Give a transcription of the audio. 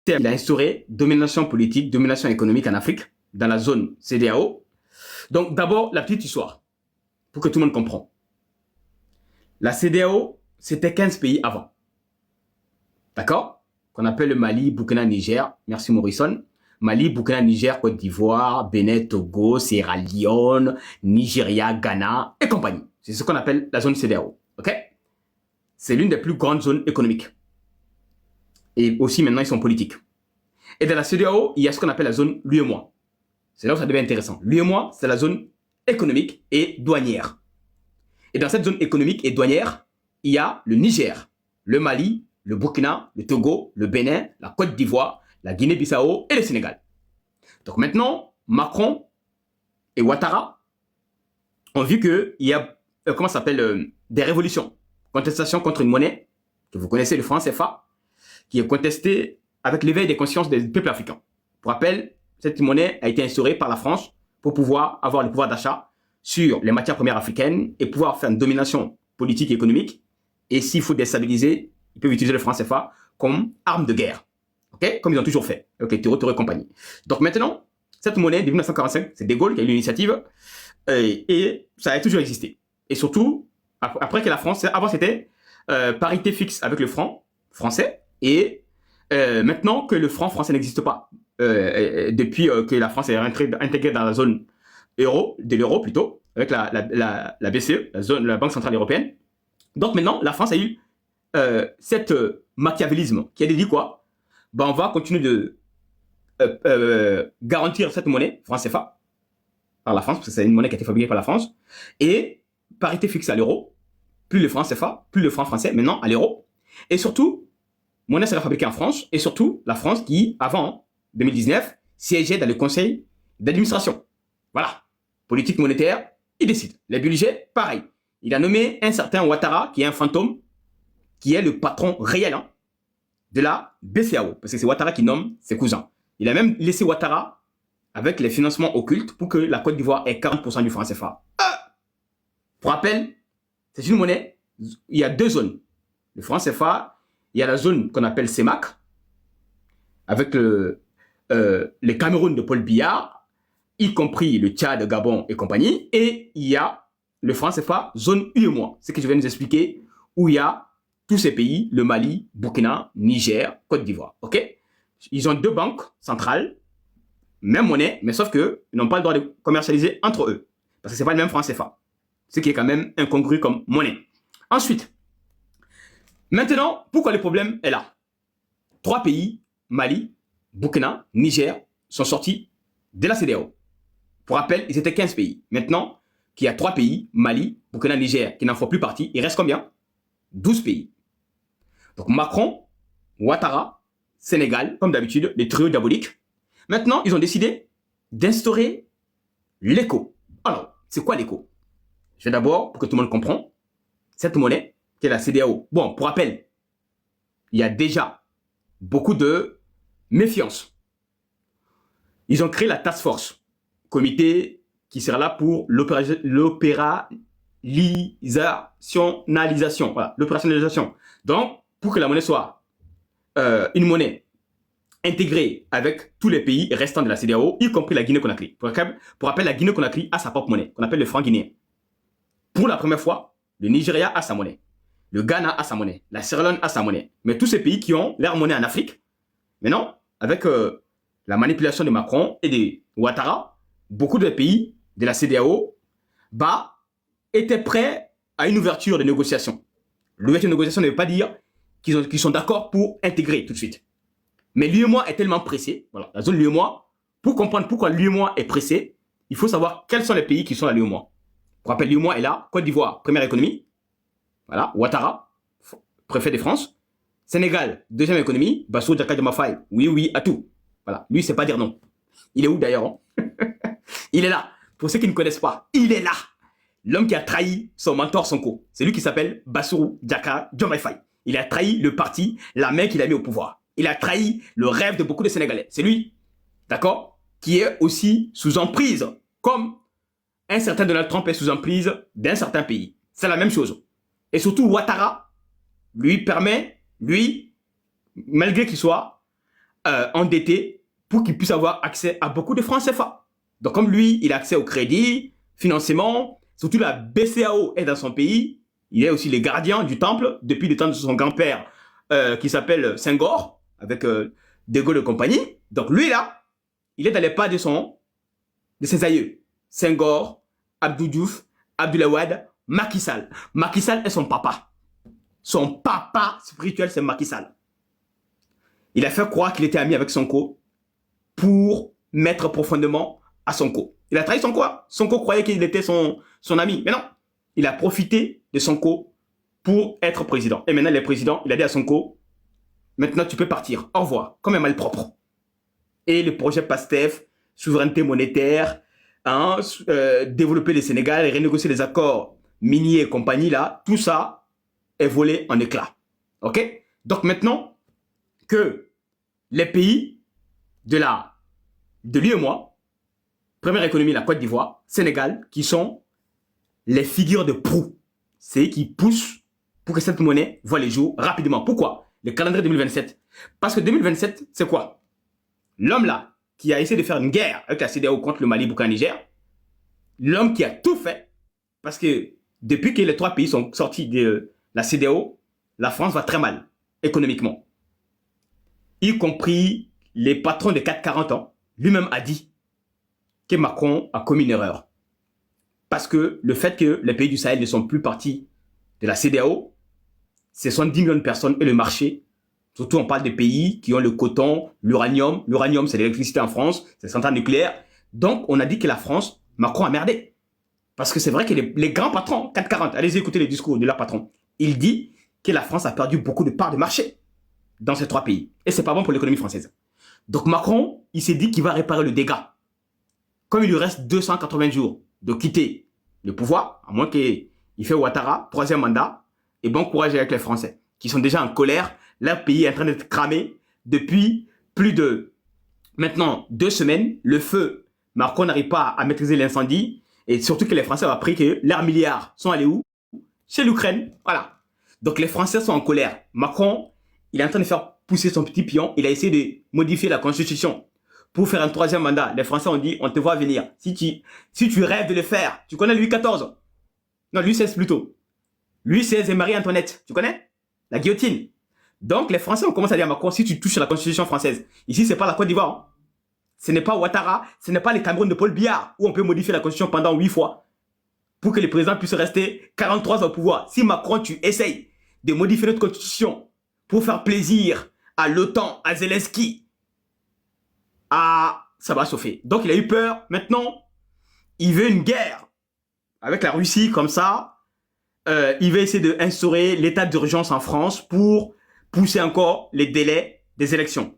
Il a instauré domination politique, domination économique en Afrique, dans la zone CEDEAO. Donc d'abord, la petite histoire, pour que tout le monde comprenne. La CEDEAO, c'était 15 pays avant. D'accord? Qu'on appelle le Mali, Burkina, Niger. Merci Morrison. Mali, Burkina, Niger, Côte d'Ivoire, Bénin, Togo, Sierra Leone, Nigeria, Ghana et compagnie. C'est ce qu'on appelle la zone CEDEAO. Ok? C'est l'une des plus grandes zones économiques. Et aussi maintenant, ils sont politiques. Et dans la CEDEAO, il y a ce qu'on appelle la zone l'UEMOA. C'est là où ça devient intéressant. L'UEMOA, c'est la zone économique et douanière. Et dans cette zone économique et douanière, il y a le Niger, le Mali, le Burkina, le Togo, le Bénin, la Côte d'Ivoire, la Guinée-Bissau et le Sénégal. Donc maintenant, Macron et Ouattara ont vu qu'il y a, des révolutions, contestations contre une monnaie, que vous connaissez, le franc CFA, qui est contestée avec l'éveil des consciences des peuples africains. Pour rappel, cette monnaie a été instaurée par la France pour pouvoir avoir le pouvoir d'achat sur les matières premières africaines et pouvoir faire une domination politique et économique. Et s'il faut déstabiliser, ils peuvent utiliser le franc CFA comme arme de guerre. Okay? Comme ils ont toujours fait, avec les terreaux et compagnie. Donc maintenant, cette monnaie de 1945, c'est De Gaulle qui a eu l'initiative et ça a toujours existé. Et surtout, après que la France, avant c'était parité fixe avec le franc français et maintenant que le franc français n'existe pas, depuis que la France est intégrée dans la zone euro, de l'euro plutôt, avec la BCE, la Banque Centrale Européenne. Donc maintenant, la France a eu cet machiavélisme qui a dit quoi? Ben, on va continuer de garantir cette monnaie, franc CFA, par la France, parce que c'est une monnaie qui a été fabriquée par la France, et parité fixe à l'euro, plus le franc CFA, plus le franc français, maintenant à l'euro. Et surtout, monnaie sera fabriquée en France, et surtout la France qui, avant 2019, siégeait dans le conseil d'administration. Voilà. Politique monétaire, il décide. Les budgets, pareil. Il a nommé un certain Ouattara, qui est un fantôme, qui est le patron réel de la BCEAO, parce que c'est Ouattara qui nomme ses cousins. Il a même laissé Ouattara avec les financements occultes pour que la Côte d'Ivoire ait 40% du franc CFA. Pour rappel, c'est une monnaie, il y a deux zones. Le franc CFA, il y a la zone qu'on appelle CEMAC, avec le Cameroun de Paul Biya, y compris le Tchad, Gabon et compagnie, et il y a le franc CFA, zone UEMOA, ce que je viens de vous expliquer, où il y a tous ces pays, le Mali, Burkina, Niger, Côte d'Ivoire. Ok? Ils ont deux banques centrales, même monnaie, mais sauf qu'ils n'ont pas le droit de commercialiser entre eux. Parce que ce n'est pas le même franc CFA. Ce qui est quand même incongru comme monnaie. Ensuite, maintenant, pourquoi le problème est là? Trois pays, Mali, Burkina, Niger, sont sortis de la CEDEAO. Pour rappel, ils étaient 15 pays. Maintenant qu'il y a trois pays, Mali, Burkina, Niger, qui n'en font plus partie, il reste combien? 12 pays. Donc Macron, Ouattara, Sénégal, comme d'habitude, les trios diaboliques. Maintenant, ils ont décidé d'instaurer l'éco. Alors, c'est quoi l'éco? Je vais d'abord, pour que tout le monde comprenne, cette monnaie, qui est la CEDEAO. Bon, pour rappel, il y a déjà beaucoup de méfiance. Ils ont créé la task force, comité qui sera là pour l'opérationnalisation. Voilà, l'opérationnalisation. Donc, pour que la monnaie soit une monnaie intégrée avec tous les pays restants de la CEDEAO, y compris la Guinée-Conakry. Pour rappel, la Guinée-Conakry a sa propre monnaie, qu'on appelle le franc guinéen. Pour la première fois, le Nigeria a sa monnaie. Le Ghana a sa monnaie. La Sierra Leone a sa monnaie. Mais tous ces pays qui ont leur monnaie en Afrique, maintenant, avec la manipulation de Macron et de Ouattara, beaucoup de pays de la CEDEAO étaient prêts à une ouverture de négociation. L'ouverture de négociation ne veut pas dire qu'ils sont d'accord pour intégrer tout de suite. Mais l'UEMOA est tellement pressé, voilà, la zone l'UEMOA, pour comprendre pourquoi l'UEMOA est pressé, il faut savoir quels sont les pays qui sont à l'UEMOA. Pour rappel, l'UEMOA est là, Côte d'Ivoire, première économie, voilà, Ouattara, préfet de France, Sénégal, deuxième économie, Bassirou Diomaye Faye, oui, à tout. Voilà, lui, il ne sait pas dire non. Il est où d'ailleurs Il est là. Pour ceux qui ne connaissent pas, il est là. L'homme qui a trahi son mentor Sonko, c'est lui qui s'appelle Bassirou Diomaye Faye. Il a trahi le parti, la main qu'il a mis au pouvoir. Il a trahi le rêve de beaucoup de Sénégalais. C'est lui, d'accord, qui est aussi sous emprise, comme un certain Donald Trump est sous emprise d'un certain pays. C'est la même chose. Et surtout, Ouattara lui permet, malgré qu'il soit endetté pour qu'il puisse avoir accès à beaucoup de francs CFA. Donc comme lui, il a accès au crédit, financement, surtout la BCAO est dans son pays, il est aussi le gardien du temple depuis le temps de son grand-père qui s'appelle Senghor, avec De Gaulle et compagnie. Donc lui là, il est dans les pas de ses aïeux. Senghor, Abdou Diouf, Abdoulaye Wade, Macky Sall. Macky Sall est son papa. Son papa spirituel, c'est Macky Sall. Il a fait croire qu'il était ami avec Sonko pour mettre profondément à Sonko. Il a trahi Sonko. Sonko croyait qu'il était son ami. Mais non, il a profité de Sonko pour être président. Et maintenant, il est président. Il a dit à Sonko, maintenant, tu peux partir. Au revoir. Comme un malpropre. Et le projet PASTEF, souveraineté monétaire, hein, développer le Sénégal, renégocier les accords miniers et compagnie, là, tout ça est volé en éclats. OK? Donc maintenant que les pays de l'UEMOA, première économie, la Côte d'Ivoire, Sénégal, qui sont les figures de proue, c'est eux qui poussent pour que cette monnaie voit les jours rapidement. Pourquoi? Le calendrier 2027. Parce que 2027, c'est quoi? L'homme là, qui a essayé de faire une guerre avec la CEDEAO contre le Mali, Burkina, Niger, l'homme qui a tout fait, parce que depuis que les 3 pays sont sortis de la CEDEAO, la France va très mal, économiquement. Y compris les patrons de 440 ans, lui-même a dit que Macron a commis une erreur. Parce que le fait que les pays du Sahel ne sont plus partis de la CEDEAO, ce sont 10 millions de personnes et le marché. Surtout, on parle des pays qui ont le coton, l'uranium. L'uranium, c'est l'électricité en France, c'est centrale nucléaire. Donc, on a dit que la France, Macron a merdé. Parce que c'est vrai que les grands patrons, 440, allez écouter les discours de leur patron. Il dit que la France a perdu beaucoup de parts de marché dans ces 3 pays. Et c'est pas bon pour l'économie française. Donc, Macron, il s'est dit qu'il va réparer le dégât. Comme il lui reste 280 jours de quitter le pouvoir, à moins qu'il fait Ouattara, 3e mandat, et bon courage avec les Français, qui sont déjà en colère. Leur pays est en train d'être cramé depuis plus de, maintenant, 2 semaines. Le feu, Macron n'arrive pas à maîtriser l'incendie. Et surtout que les Français ont appris que leurs milliards sont allés où? Chez l'Ukraine. Voilà. Donc les Français sont en colère. Macron, il est en train de faire pousser son petit pion. Il a essayé de modifier la Constitution pour faire un 3e mandat. Les Français ont dit, on te voit venir. Si tu rêves de le faire, tu connais Louis XIV? Non, Louis XVI plutôt. Louis XVI et Marie-Antoinette. Tu connais? La guillotine. Donc, les Français ont commencé à dire à Macron, si tu touches à la Constitution française, ici, c'est pas la Côte d'Ivoire. Hein. Ce n'est pas Ouattara, ce n'est pas les Cameroun de Paul Biya, où on peut modifier la Constitution pendant 8 fois, pour que le président puisse rester 43 ans au pouvoir. Si Macron, tu essayes de modifier notre Constitution pour faire plaisir à l'OTAN, à Zelensky, ça va chauffer. Donc, il a eu peur. Maintenant, il veut une guerre avec la Russie, comme ça. Il va essayer d'instaurer l'état d'urgence en France pour pousser encore les délais des élections.